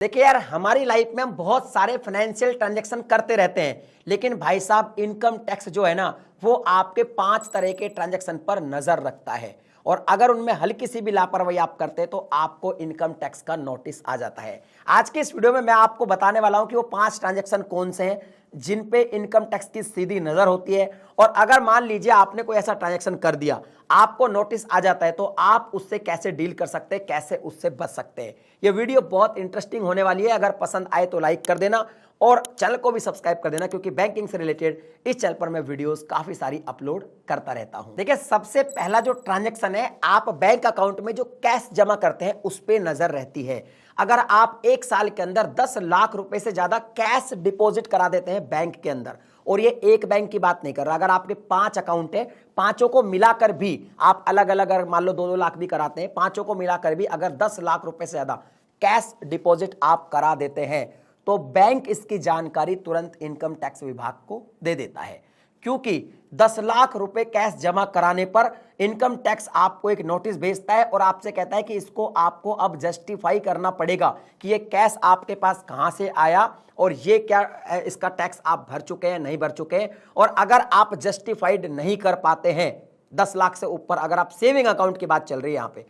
देखिए यार, हमारी लाइफ में हम बहुत सारे फाइनेंशियल ट्रांजैक्शन करते रहते हैं, लेकिन भाई साहब इनकम टैक्स जो है ना, वो आपके 5 तरह के ट्रांजैक्शन पर नजर रखता है। और अगर उनमें हल्की सी भी लापरवाही आप करते हैं तो आपको इनकम टैक्स का नोटिस आ जाता है। आज के इस वीडियो में मैं आपको बताने वाला हूं कि वो 5 ट्रांजैक्शन कौन से हैं जिन पे इनकम टैक्स की सीधी नजर होती है। और अगर मान लीजिए आपने कोई ऐसा ट्रांजैक्शन कर दिया, आपको नोटिस आ जाता है, तो आप उससे कैसे डील कर सकते हैं, कैसे उससे बच सकते हैं। ये वीडियो बहुत इंटरेस्टिंग होने वाली है। अगर पसंद आए तो लाइक कर देना और चैनल को भी सब्सक्राइब कर देना, क्योंकि बैंकिंग से रिलेटेड इस चैनल पर मैं वीडियोस काफी सारी अपलोड करता रहता हूं। देखिए, सबसे पहला जो ट्रांजैक्शन है, आप बैंक अकाउंट में जो कैश जमा करते हैं उस पे नजर रहती है। अगर आप 1 साल के अंदर 10 लाख रुपए से ज्यादा कैश डिपॉजिट करा देते हैं बैंक के अंदर, और ये एक बैंक की बात नहीं कर रहा, अगर आपके 5 अकाउंट है, पांचों को मिलाकर भी आप अलग अलग अगर मान लो 2-2 लाख भी कराते हैं, पांचों को मिलाकर भी अगर 10 लाख रुपए से ज्यादा कैश डिपॉजिट आप करा देते हैं, तो बैंक इसकी जानकारी तुरंत इनकम टैक्स विभाग को दे देता है। क्योंकि 10 लाख रुपए कैश जमा कराने पर इनकम टैक्स आपको एक नोटिस भेजता है और आपसे कहता है कि इसको आपको अब जस्टिफाई करना पड़ेगा कि ये कैश आपके पास कहां से आया और ये क्या इसका टैक्स आप भर चुके हैं, नहीं भर चुके हैं। और अगर आप जस्टिफाइड नहीं कर पाते हैं, 10 लाख से ऊपर अगर आप सेविंग अकाउंट की बात चल रही है यहां पे,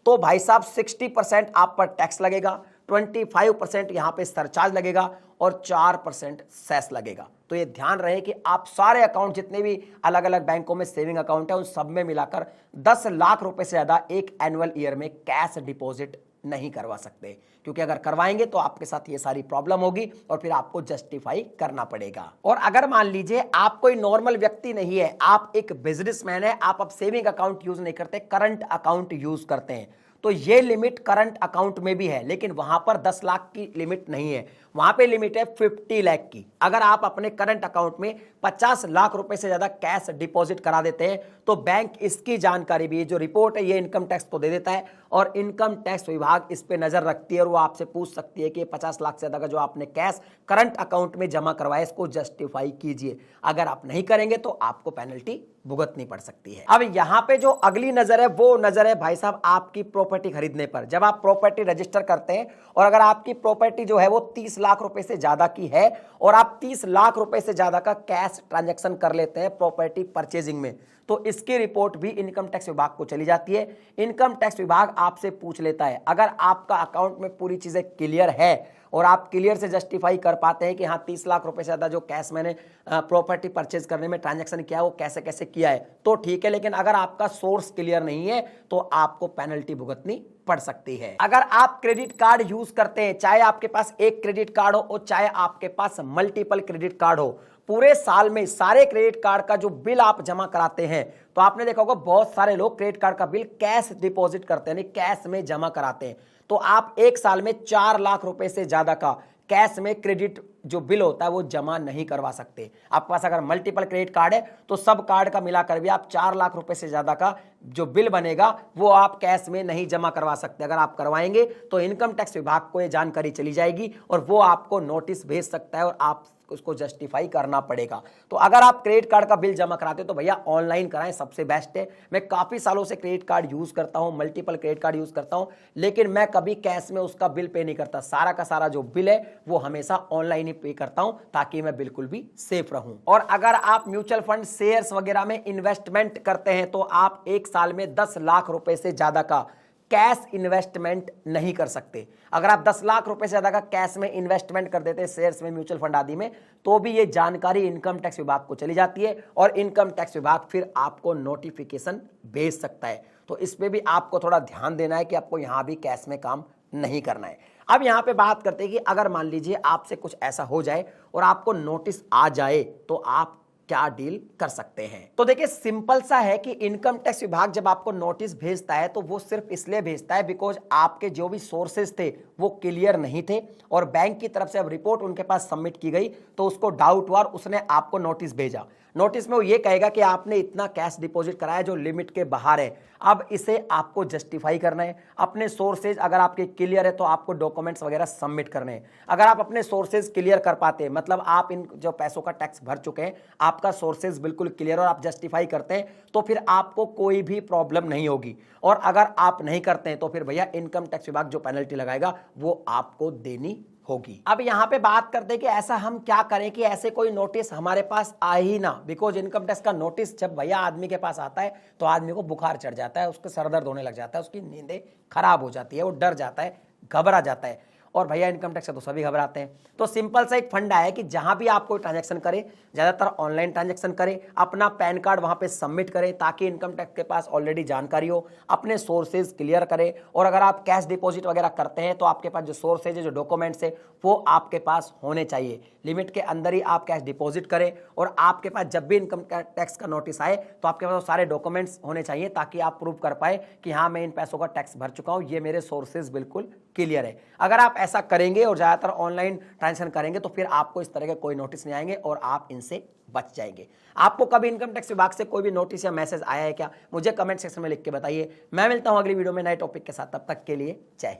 तो भाई साहब 60% आप पर टैक्स लगेगा, 25% यहां पे सरचार्ज लगेगा और 4% सेस लगेगा। तो ये ध्यान रहे कि आप सारे अकाउंट जितने भी अलग अलग बैंकों में सेविंग अकाउंट है, उन सब में मिलाकर 10 लाख रुपए से ज्यादा एक एनुअल ईयर में कैश डिपॉजिट नहीं करवा सकते, क्योंकि अगर करवाएंगे तो आपके साथ ये सारी प्रॉब्लम होगी और फिर आपको जस्टिफाई करना पड़ेगा। और अगर मान लीजिए आप कोई नॉर्मल व्यक्ति नहीं है, आप एक बिजनेसमैन है, आप अब सेविंग अकाउंट यूज नहीं करते, करंट अकाउंट यूज करते हैं, तो ये लिमिट करंट अकाउंट में भी है, लेकिन वहां पर 10 लाख की लिमिट नहीं है, वहां पे लिमिट है 50 लाख की। अगर आप अपने करंट अकाउंट में 50 लाख रुपए से ज्यादा कैश डिपॉजिट करा देते हैं, तो बैंक इसकी जानकारी भी, जो रिपोर्ट है, ये इनकम टैक्स को दे देता है और इनकम टैक्स विभाग इस पे नजर रखती है और वो आपसे पूछ सकती है कि 50 लाख से ज्यादा का जो आपने कैश करंट अकाउंट में जमा करवाया, इसको जस्टिफाई कीजिए। अगर आप नहीं करेंगे तो आपको पेनल्टी भुगतनी पड़ सकती है। अब यहां पे जो अगली नजर है, वो नजर है भाई साहब आपकी प्रॉपर्टी खरीदने पर। जब आप प्रॉपर्टी रजिस्टर करते हैं और अगर आपकी प्रॉपर्टी जो है वो 30 लाख रुपए से ज्यादा की है और आप 30 लाख रुपए से ज्यादा का कैश ट्रांजैक्शन कर लेते हैं प्रॉपर्टी परचेजिंग में, तो इसकी रिपोर्ट भी इनकम टैक्स विभाग को चली जाती है। इनकम टैक्स विभाग आपसे पूछ लेता है, अगर आपका अकाउंट में पूरी चीजें क्लियर है और आप क्लियर से जस्टिफाई कर पाते हैं कि हाँ 30 लाख रुपए से ज्यादा जो कैश मैंने प्रॉपर्टी परचेज करने में ट्रांजैक्शन किया है वो कैसे कैसे किया है, तो ठीक है। लेकिन अगर आपका सोर्स क्लियर नहीं है तो आपको पेनल्टी भुगतनी पड़ सकती है। अगर आप क्रेडिट कार्ड यूज करते हैं, चाहे आपके पास एक क्रेडिट कार्ड हो और चाहे आपके पास मल्टीपल क्रेडिट कार्ड हो, पूरे साल में सारे क्रेडिट कार्ड का जो बिल आप जमा कराते हैं, तो आपने देखा होगा बहुत सारे लोग क्रेडिट कार्ड का बिल कैश डिपॉजिट करते हैं, कैश में जमा कराते हैं। तो आप 1 साल में 4 लाख रुपए से ज्यादा का कैश में क्रेडिट जो बिल होता है वो जमा नहीं करवा सकते। आपके पास अगर मल्टीपल क्रेडिट कार्ड है तो सब कार्ड का मिलाकर भी आप 4 लाख रुपए से ज्यादा का जो बिल बनेगा वो आप कैश में नहीं जमा करवा सकते। अगर आप करवाएंगे तो इनकम टैक्स विभाग को ये जानकारी चली जाएगी और वो आपको नोटिस भेज सकता है और आप उसको जस्टिफाई करना पड़ेगा। तो अगर आप क्रेडिट कार्ड का बिल जमा कराते हो तो भैया ऑनलाइन कराएं, सबसे बेस्ट है। मैं काफी सालों से क्रेडिट कार्ड यूज करता हूं, मल्टीपल क्रेडिट कार्ड यूज करता हूं, लेकिन मैं कभी कैश में उसका बिल पे नहीं करता। सारा का सारा जो बिल है वो हमेशा ऑनलाइन ही पे करता हूं, ताकि मैं बिल्कुल भी सेफ रहूं। और अगर आप म्यूचुअल फंड, शेयर्स वगैरह में इन्वेस्टमेंट करते हैं तो आप 1 साल में 10 लाख रुपए से ज्यादा का कैश इन्वेस्टमेंट नहीं कर सकते। अगर आप 10 लाख रुपए से ज्यादा का कैश में इन्वेस्टमेंट कर देते हैं शेयर्स में, म्यूचुअल फंड आदि में, तो भी ये जानकारी इनकम टैक्स विभाग को चली जाती है और इनकम टैक्स विभाग फिर आपको नोटिफिकेशन भेज सकता है। तो इसमें भी आपको थोड़ा ध्यान देना है कि आपको यहां भी कैश में काम नहीं करना है। अब यहां पे बात करते हैं कि अगर मान लीजिए आपसे कुछ ऐसा हो जाए और आपको नोटिस आ जाए तो आप क्या डील कर सकते हैं। तो देखिए, सिंपल सा है कि इनकम टैक्स विभाग जब आपको नोटिस भेजता है तो वो सिर्फ इसलिए भेजता है बिकॉज आपके जो भी सोर्सेज थे वो क्लियर नहीं थे और बैंक की तरफ से अब रिपोर्ट उनके पास सबमिट की गई तो उसको डाउट हुआ और उसने आपको नोटिस भेजा। नोटिस में वो ये कहेगा कि आपने इतना कैश डिपॉजिट कराया जो लिमिट के बाहर है। अब इसे आपको जस्टिफाई करना है, अपने सोर्सेज अगर आपके क्लियर है तो आपको डॉक्यूमेंट्स वगैरह सबमिट करने हैं। अगर आप अपने सोर्सेज क्लियर कर पाते हैं, मतलब आप इन जो पैसों का टैक्स भर चुके हैं, आपका सोर्सेज बिल्कुल क्लियर और आप जस्टिफाई करते हैं, तो फिर आपको कोई भी प्रॉब्लम नहीं होगी। और अगर आप नहीं करते हैं तो फिर भैया इनकम टैक्स विभाग जो पेनल्टी लगाएगा वो आपको देनी होगी। अब यहां पे बात करते हैं कि ऐसा हम क्या करें कि ऐसे कोई नोटिस हमारे पास आए ही ना। बिकॉज इनकम टैक्स का नोटिस जब भैया आदमी के पास आता है तो आदमी को बुखार चढ़ जाता है, उसके सर दर्द होने लग जाता है, उसकी नींदें खराब हो जाती है, वो डर जाता है, घबरा जाता है। और भैया इनकम टैक्स से तो सभी घबराते हैं। तो सिंपल सा एक फंडा है कि जहां भी आप कोई ट्रांजैक्शन करें, ज्यादातर ऑनलाइन ट्रांजैक्शन करें, अपना पैन कार्ड वहां पे सबमिट करें ताकि इनकम टैक्स के पास ऑलरेडी जानकारी हो, अपने सोर्सेज क्लियर करें। और अगर आप कैश डिपॉजिट वगैरह करते हैं तो आपके पास जो सोर्सेज है, जो डॉक्यूमेंट्स है, वो आपके पास होने चाहिए। लिमिट के अंदर ही आप कैश डिपॉजिट करें और आपके पास जब भी इनकम टैक्स का नोटिस आए तो आपके पास सारे डॉक्यूमेंट्स होने चाहिए ताकि आप प्रूव कर पाए कि हाँ मैं इन पैसों का टैक्स भर चुका हूं, ये मेरे सोर्सेज बिल्कुल क्लियर है। अगर आप ऐसा करेंगे और ज्यादातर ऑनलाइन ट्रांजैक्शन करेंगे तो फिर आपको इस तरह के कोई नोटिस नहीं आएंगे और आप इनसे बच जाएंगे। आपको कभी इनकम टैक्स विभाग से कोई भी नोटिस या मैसेज आया है क्या? मुझे कमेंट सेक्शन में लिख के बताइए। मैं मिलता हूं अगली वीडियो में नए टॉपिक के साथ, तब तक के लिए जय हिंद।